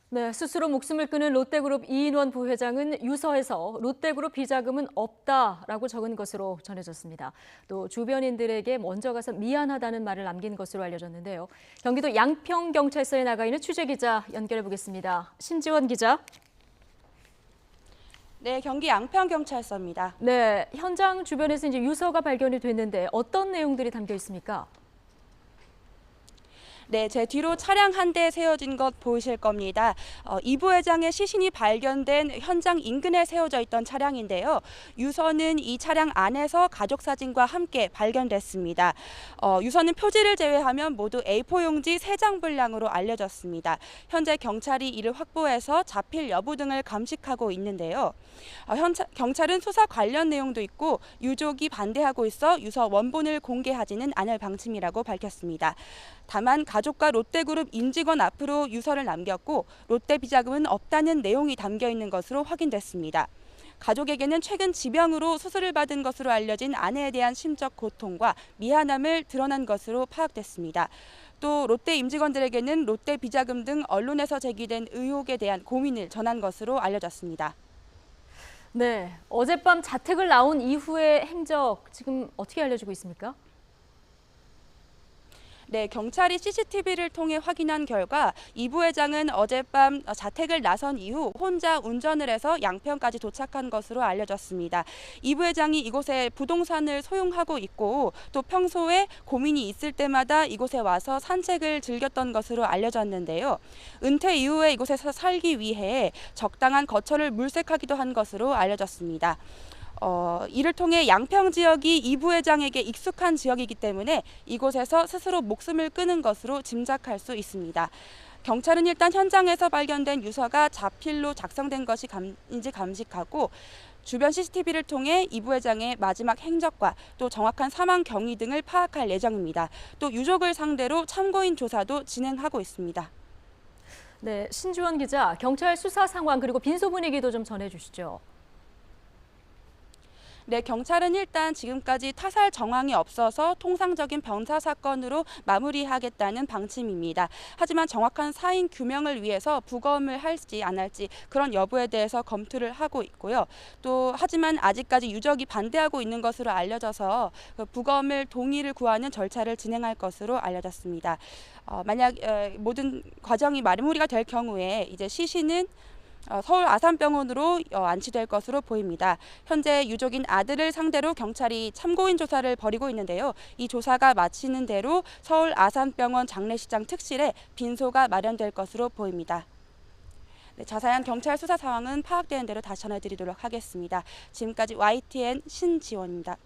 네, 스스로 목숨을 끊은 롯데그룹 이인원 부회장은 유서에서 롯데그룹 비자금은 없다라고 적은 것으로 전해졌습니다. 또 주변인들에게 먼저 가서 미안하다는 말을 남긴 것으로 알려졌는데요. 경기도 양평경찰서에 나가 있는 취재기자 연결해 보겠습니다. 신지원 기자. 네, 경기 양평경찰서입니다. 네, 현장 주변에서 이제 유서가 발견이 됐는데 어떤 내용들이 담겨 있습니까? 네, 제 뒤로 차량 한 대 세워진 것 보이실 겁니다. 이 부회장의 시신이 발견된 현장 인근에 세워져 있던 차량인데요. 유서는 이 차량 안에서 가족 사진과 함께 발견됐습니다. 유서는 표지를 제외하면 모두 A4 용지 3장 분량으로 알려졌습니다. 현재 경찰이 이를 확보해서 자필 여부 등을 감식하고 있는데요. 경찰은 수사 관련 내용도 있고 유족이 반대하고 있어 유서 원본을 공개하지는 않을 방침이라고 밝혔습니다. 다만 가족과 롯데그룹 임직원 앞으로 유서를 남겼고 롯데 비자금은 없다는 내용이 담겨 있는 것으로 확인됐습니다. 가족에게는 최근 지병으로 수술을 받은 것으로 알려진 아내에 대한 심적 고통과 미안함을 드러난 것으로 파악됐습니다. 또 롯데 임직원들에게는 롯데 비자금 등 언론에서 제기된 의혹에 대한 고민을 전한 것으로 알려졌습니다. 네, 어젯밤 자택을 나온 이후의 행적 지금 어떻게 알려지고 있습니까? 네, 경찰이 CCTV를 통해 확인한 결과 이 부회장은 어젯밤 자택을 나선 이후 혼자 운전을 해서 양평까지 도착한 것으로 알려졌습니다. 이 부회장이 이곳에 부동산을 소유하고 있고 또 평소에 고민이 있을 때마다 이곳에 와서 산책을 즐겼던 것으로 알려졌는데요. 은퇴 이후에 이곳에서 살기 위해 적당한 거처를 물색하기도 한 것으로 알려졌습니다. 이를 통해 양평 지역이 이 부회장에게 익숙한 지역이기 때문에 이곳에서 스스로 목숨을 끊은 것으로 짐작할 수 있습니다. 경찰은 일단 현장에서 발견된 유서가 자필로 작성된 것인지 감식하고 주변 CCTV를 통해 이 부회장의 마지막 행적과 또 정확한 사망 경위 등을 파악할 예정입니다. 또 유족을 상대로 참고인 조사도 진행하고 있습니다. 네, 신지원 기자, 경찰 수사 상황 그리고 빈소 분위기도 좀 전해주시죠. 네, 경찰은 일단 지금까지 타살 정황이 없어서 통상적인 병사 사건으로 마무리하겠다는 방침입니다. 하지만 정확한 사인 규명을 위해서 부검을 할지 안 할지 그런 여부에 대해서 검토를 하고 있고요. 또 하지만 아직까지 유족이 반대하고 있는 것으로 알려져서 부검을 동의를 구하는 절차를 진행할 것으로 알려졌습니다. 만약 모든 과정이 마무리가 될 경우에 이제 시신은 서울 아산병원으로 안치될 것으로 보입니다. 현재 유족인 아들을 상대로 경찰이 참고인 조사를 벌이고 있는데요. 이 조사가 마치는 대로 서울 아산병원 장례식장 특실에 빈소가 마련될 것으로 보입니다. 네, 자세한 경찰 수사 상황은 파악되는 대로 다시 전해드리도록 하겠습니다. 지금까지 YTN 신지원입니다.